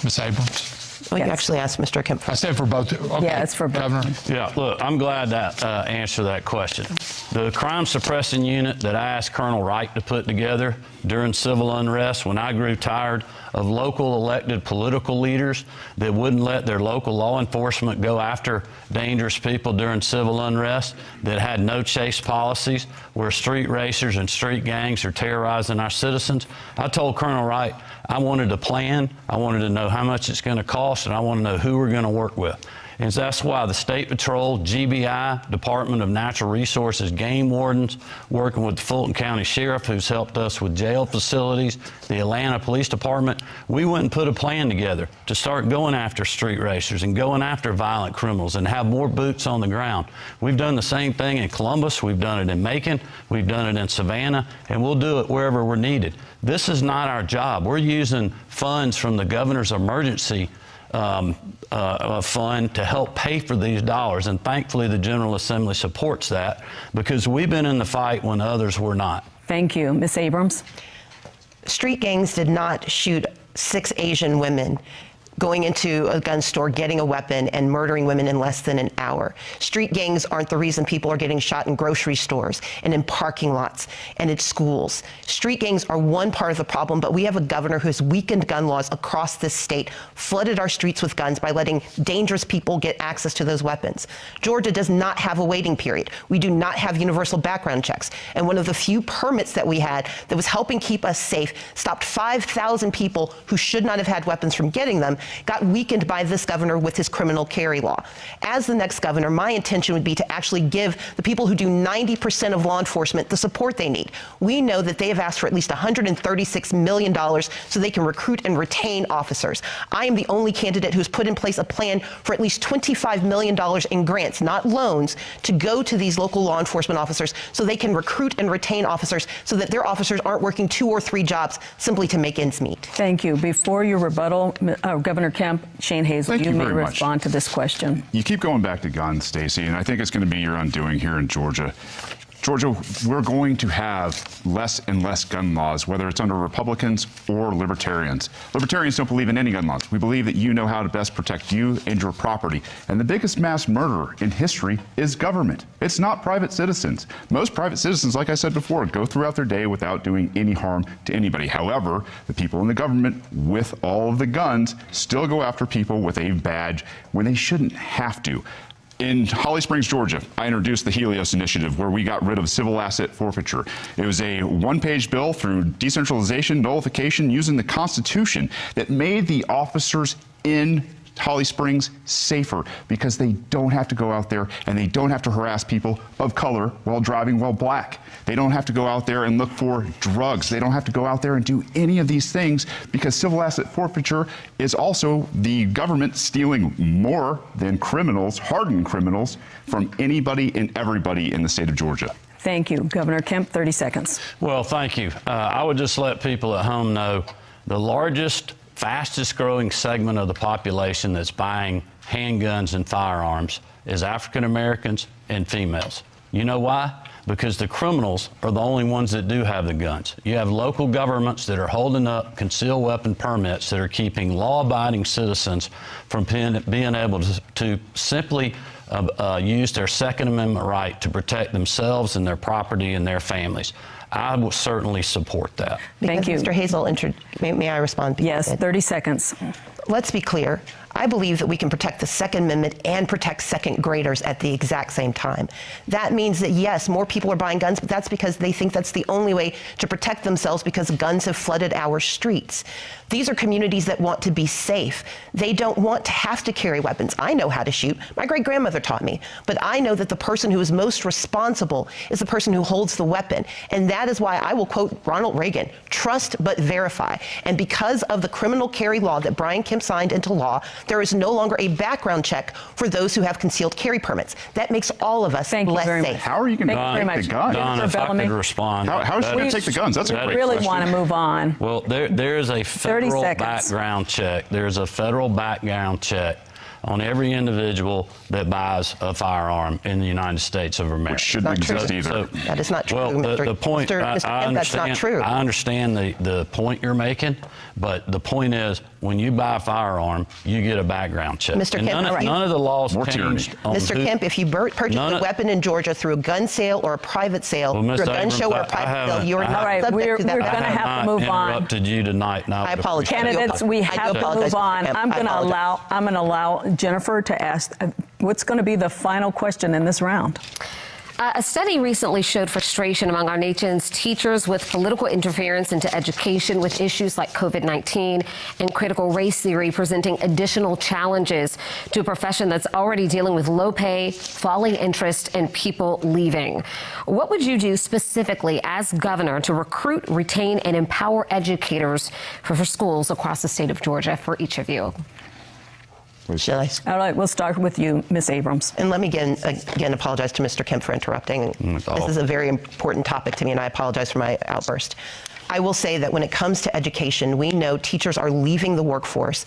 Ms. Abrams? Well, you actually asked Mr. Kemp. I said for both. Okay. Yeah, it's for both. Governor. Yeah, look, I'm glad to answer that question. The crime suppressing unit that I asked Colonel Wright to put together during civil unrest when I grew tired of local elected political leaders that wouldn't let their local law enforcement go after dangerous people during civil unrest, that had no chase policies, where street racers and street gangs are terrorizing our citizens. I told Colonel Wright I wanted a plan, I wanted to know how much it's going to cost, and I want to know who we're going to work with. And that's why the State Patrol, GBI, Department of Natural Resources, game wardens, working with the Fulton County Sheriff, who's helped us with jail facilities, the Atlanta Police Department, we went and put a plan together to start going after street racers and going after violent criminals and have more boots on the ground. We've done the same thing in Columbus, we've done it in Macon, we've done it in Savannah, and we'll do it wherever we're needed. This is not our job. We're using funds from the governor's emergency fund to help pay for these dollars, and thankfully the General Assembly supports that because we've been in the fight when others were not. Thank you. Ms. Abrams. Street gangs did not shoot 6 Asian women going into a gun store, getting a weapon, and murdering women in less than an hour. Street gangs aren't the reason people are getting shot in grocery stores and in parking lots and at schools. Street gangs are one part of the problem, but we have a governor who has weakened gun laws across this state, flooded our streets with guns by letting dangerous people get access to those weapons. Georgia does not have a waiting period. We do not have universal background checks. And one of the few permits that we had that was helping keep us safe stopped 5,000 people who should not have had weapons from getting them, got weakened by this governor with his criminal carry law. As the next governor, my intention would be to actually give the people who do 90% of law enforcement the support they need. We know that they have asked for at least $136 million so they can recruit and retain officers. I am the only candidate who's put in place a plan for at least $25 million in grants, not loans, to go to these local law enforcement officers so they can recruit and retain officers so that their officers aren't working 2 or 3 jobs simply to make ends meet. Thank you. Before your rebuttal, Governor Kemp, Shane Hazel, you may respond to this question. You keep going back to guns, Stacey, and I think it's going to be your undoing here in Georgia. Georgia, we're going to have less and less gun laws, whether it's under Republicans or Libertarians. Libertarians don't believe in any gun laws. We believe that you know how to best protect you and your property. And the biggest mass murderer in history is government. It's not private citizens. Most private citizens, like I said before, go throughout their day without doing any harm to anybody. However, the people in the government with all of the guns still go after people with a badge when they shouldn't have to. In Holly Springs, Georgia, I introduced the Helios Initiative, where we got rid of civil asset forfeiture. It was a one-page bill through decentralization, nullification, using the Constitution that made the officers in Holly Springs safer because they don't have to go out there and they don't have to harass people of color while driving while black. They don't have to go out there and look for drugs. They don't have to go out there and do any of these things because civil asset forfeiture is also the government stealing more than criminals, hardened criminals, from anybody and everybody in the state of Georgia. Thank you. Governor Kemp, 30 seconds. Well, thank you. I would just let people at home know the largest, fastest growing segment of the population that's buying handguns and firearms is African Americans and females. You know why? Because the criminals are the only ones that do have the guns. You have local governments that are holding up concealed weapon permits that are keeping law-abiding citizens from being able to simply use their Second Amendment right to protect themselves and their property and their families. I will certainly support that. Thank you. Mr. Hazel, may I respond? Yes, 30 seconds. Let's be clear. I believe that we can protect the Second Amendment and protect second graders at the exact same time. That means that, yes, more people are buying guns, but that's because they think that's the only way to protect themselves because guns have flooded our streets. These are communities that want to be safe. They don't want to have to carry weapons. I know how to shoot. My great-grandmother taught me. But I know that the person who is most responsible is the person who holds the weapon. And that is why I will quote Ronald Reagan, trust but verify. And because of the criminal carry law that Brian Kemp signed into law, there is no longer a background check for those who have concealed carry permits. That makes all of us less safe. How are you going to take the guns? Don, if I could respond. How is she going to take the guns? That's a great really question. want to move on. Well, there is a federal background check. There's a federal background check on every individual that buys a firearm in the United States of America. Which shouldn't exist either. That is not true. Well, the point, Mr. Kemp, that's not true. I understand the point you're making, but the point is, when you buy a firearm, you get a background check. Mr. And Kemp, none of the laws changed. Mr. Kemp, if you purchase a weapon in Georgia through a gun sale or a private sale, through a gun show or a private sale, you are not subject to that. We're going to have to move on. I interrupted you tonight. I apologize. Candidates, we have to move on. I'm going to allow Jennifer to ask what's going to be the final question in this round. A study recently showed frustration among our nation's teachers with political interference into education, with issues like COVID-19 and critical race theory presenting additional challenges to a profession that's already dealing with low pay, falling interest, and people leaving. What would you do specifically as governor to recruit, retain, and empower educators for schools across the state of Georgia for each of you? Shall I? All right, we'll start with you, Ms. Abrams. And let me again apologize to Mr. Kemp for interrupting. This is a very important topic to me, and I apologize for my outburst. I will say that when it comes to education, we know teachers are leaving the workforce.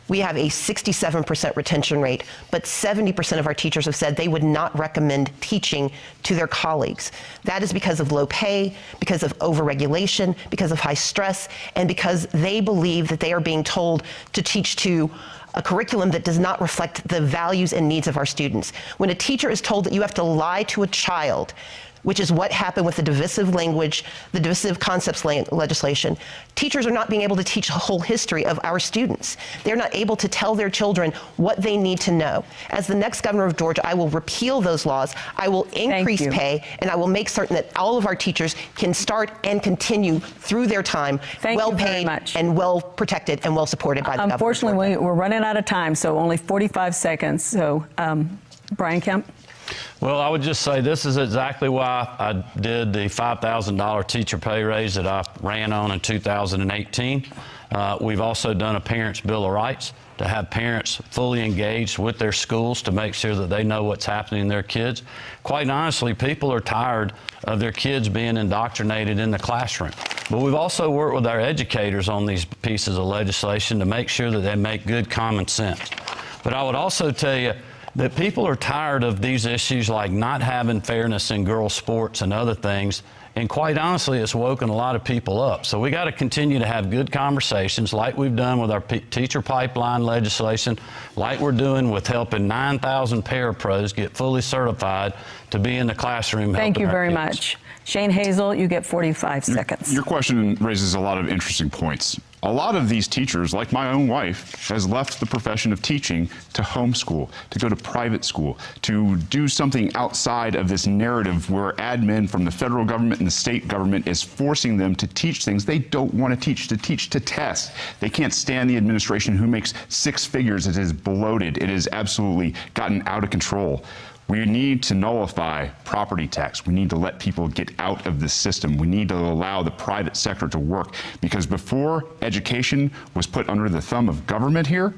We have a 67% retention rate, but 70% of our teachers have said they would not recommend teaching to their colleagues. That is because of low pay, because of overregulation, because of high stress, and because they believe that they are being told to teach to a curriculum that does not reflect the values and needs of our students. When a teacher is told that you have to lie to a child, which is what happened with the divisive language, the divisive concepts legislation, teachers are not being able to teach the whole history of our students. They're not able to tell their children what they need to know. As the next governor of Georgia, I will repeal those laws, I will increase pay, and I will make certain that all of our teachers can start and continue through their time well paid and well protected and well supported by the government. Unfortunately, we're running out of time, so only 45 seconds. So, Brian Kemp? Well, I would just say this is exactly why I did the $5,000 teacher pay raise that I ran on in 2018. We've also done a Parents' Bill of Rights to have parents fully engaged with their schools to make sure that they know what's happening to their kids. Quite honestly, people are tired of their kids being indoctrinated in the classroom. But we've also worked with our educators on these pieces of legislation to make sure that they make good common sense. But I would also tell you that people are tired of these issues like not having fairness in girls' sports and other things. And quite honestly, it's woken a lot of people up. So we got to continue to have good conversations like we've done with our teacher pipeline legislation, like we're doing with helping 9,000 parapros get fully certified to be in the classroom. Thank you very much. Shane Hazel, you get 45 seconds. Your question raises a lot of interesting points. A lot of these teachers, like my own wife, has left the profession of teaching to homeschool, to go to private school, to do something outside of this narrative where admin from the federal government and the state government is forcing them to teach things they don't want to teach to test. They can't stand the administration who makes six figures. It is bloated. It has absolutely gotten out of control. We need to nullify property tax. We need to let people get out of the system. We need to allow the private sector to work, because before education was put under the thumb of government here,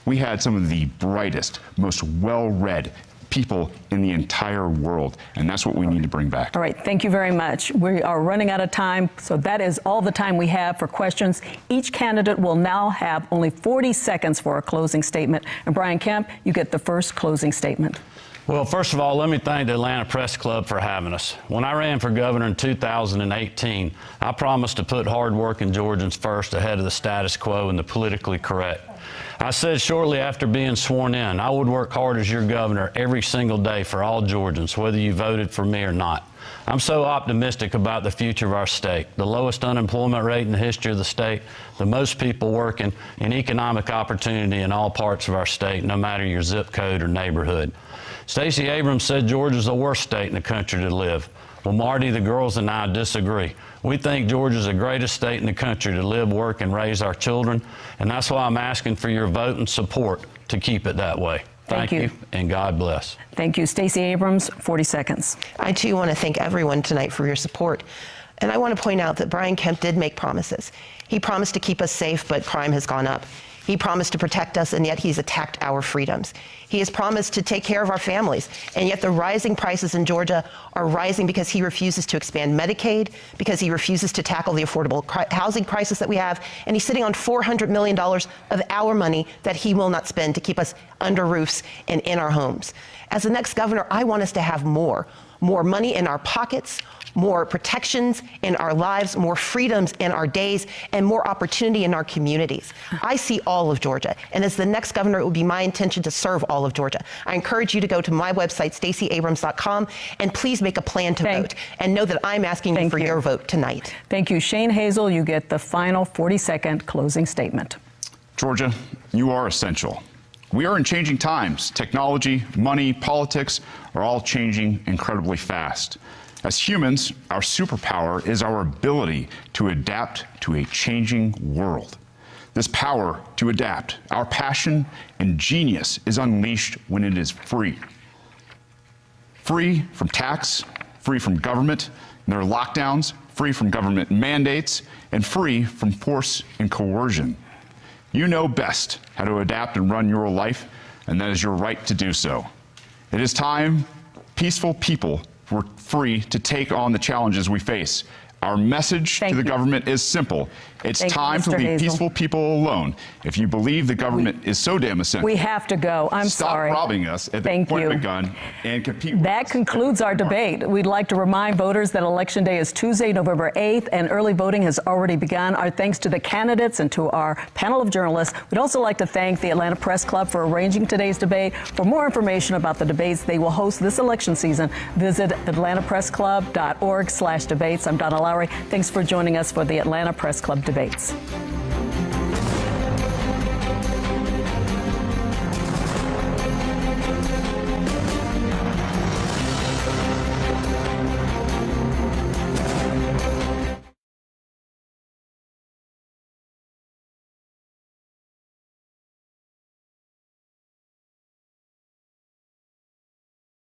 we had some of the brightest, most well-read people in the entire world, and that's what we need to bring back. All right, thank you very much. We are running out of time, so that is all the time we have for questions. Each candidate will now have only 40 seconds for a closing statement. And Brian Kemp, you get the first closing statement. Well, first of all, let me thank the Atlanta Press Club for having us. When I ran for governor in 2018, I promised to put hard-working Georgians first ahead of the status quo and the politically correct. I said shortly after being sworn in, I would work hard as your governor every single day for all Georgians, whether you voted for me or not. I'm so optimistic about the future of our state. The lowest unemployment rate in the history of the state, the most people working, and economic opportunity in all parts of our state, no matter your zip code or neighborhood. Stacey Abrams said Georgia's the worst state in the country to live. Well, Marty, the girls, and I disagree. We think Georgia's the greatest state in the country to live, work, and raise our children, and that's why I'm asking for your vote and support to keep it that way. Thank you, and God bless. Thank you. Stacey Abrams, 40 seconds. I, too, want to thank everyone tonight for your support. And I want to point out that Brian Kemp did make promises. He promised to keep us safe, but crime has gone up. He promised to protect us, and yet he's attacked our freedoms. He has promised to take care of our families, and yet the rising prices in Georgia are rising because he refuses to expand Medicaid, because he refuses to tackle the affordable housing crisis that we have, and he's sitting on $400 million of our money that he will not spend to keep us under roofs and in our homes. As the next governor, I want us to have more money in our pockets, more protections in our lives, more freedoms in our days, and more opportunity in our communities. I see all of Georgia, and as the next governor, it would be my intention to serve all of Georgia. I encourage you to go to my website, StaceyAbrams.com, and please make a plan to vote, and know that I'm asking you for your vote tonight. Thank you. Shane Hazel, you get the final 40-second closing statement. Georgia, you are essential. We are in changing times. Technology, money, politics are all changing incredibly fast. As humans, our superpower is our ability to adapt to a changing world. This power to adapt, our passion and genius is unleashed when it is free. Free from tax, free from government and their lockdowns, free from government mandates, and free from force and coercion. You know best how to adapt and run your life, and that is your right to do so. It is time peaceful people were free to take on the challenges we face. Our message to the government is simple. It's time to leave peaceful people alone. If you believe the government is so damn essential, we have to go. I'm sorry. Stop robbing us at the point of a gun and compete with us. That concludes our debate. We'd like to remind voters that Election Day is Tuesday, November 8th, and early voting has already begun. Our thanks to the candidates and to our panel of journalists. We'd also like to thank the Atlanta Press Club for arranging today's debate. For more information about the debates they will host this election season, visit atlantapressclub.org/debates. I'm Donna Lowry. Thanks for joining us for the Atlanta Press Club debates.